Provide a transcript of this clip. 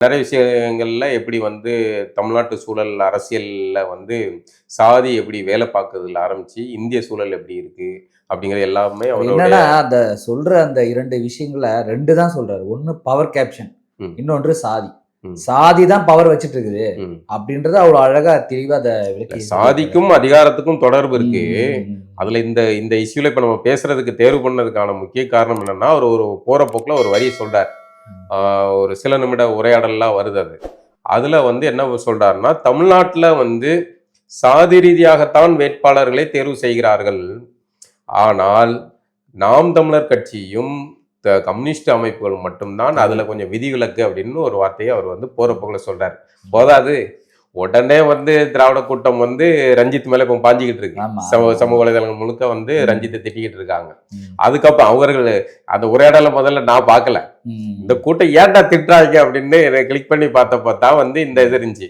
நிறைய விஷயங்கள்ல எப்படி வந்து தமிழ்நாட்டு சூழல் அரசியல்ல வந்து சாதி எப்படி வேலை பார்க்குறதுல ஆரம்பிச்சு இந்திய சூழல் எப்படி இருக்கு அப்படிங்கிறது எல்லாமே அவருடைய என்னன்னா அந்த சொல்ற அந்த 2 விஷயங்கள 2 தான் சொல்றாரு. ஒண்ணு பவர் கேப்ஷன், ம், இன்னொன்று சாதி. ம், சாதி தான் பவர் வச்சுட்டு இருக்குது ம். அப்படின்றத அவ்வளவு அழகா தெளிவா அத விளக்கி சொல்லியிருக்காரு. சாதிக்கும் அதிகாரத்துக்கும் தொடர்பு இருக்கு. ம். அதுல இந்த இந்த இஷ்யூல இப்ப நம்ம பேசுறதுக்கு தேர்வு பண்ணதுக்கான முக்கிய காரணம் என்னன்னா, அவர் ஒரு போற போக்குல ஒரு வரியை சொல்றார். ஒரு சில நிமிட உரையாடல்லாம் வருது அது. அதுல வந்து என்ன சொல்றாருன்னா, தமிழ்நாட்டுல வந்து சாதி ரீதியாகத்தான் வேட்பாளர்களை தேர்வு செய்கிறார்கள். ஆனால் நாம் தமிழர் கட்சியும் கம்யூனிஸ்ட் அமைப்புகள் மட்டும்தான் அதுல கொஞ்சம் விதிவிலக்கு அப்படின்னு ஒரு வார்த்தையை அவர் வந்து போற போக்குல சொல்றாரு. போதாது, உடனே வந்து திராவிட கூட்டம் வந்து ரஞ்சித் மேல இப்போ பாஞ்சிக்கிட்டு இருக்கு. ஆமா. சமூக வலைதளங்கள் முழுக்க வந்து ரஞ்சித்தை திட்டிக்கிட்டு இருக்காங்க. ம். அதுக்கப்புறம் அவர்கள் அந்த உரையாடலை முதல்ல நான் பார்க்கல. ம். இந்த கூட்டம் ஏன்டா திட்டுறாங்க அப்படின்னு கிளிக் பண்ணி பார்த்தப்ப தான் வந்து இந்த இது இருந்துச்சு.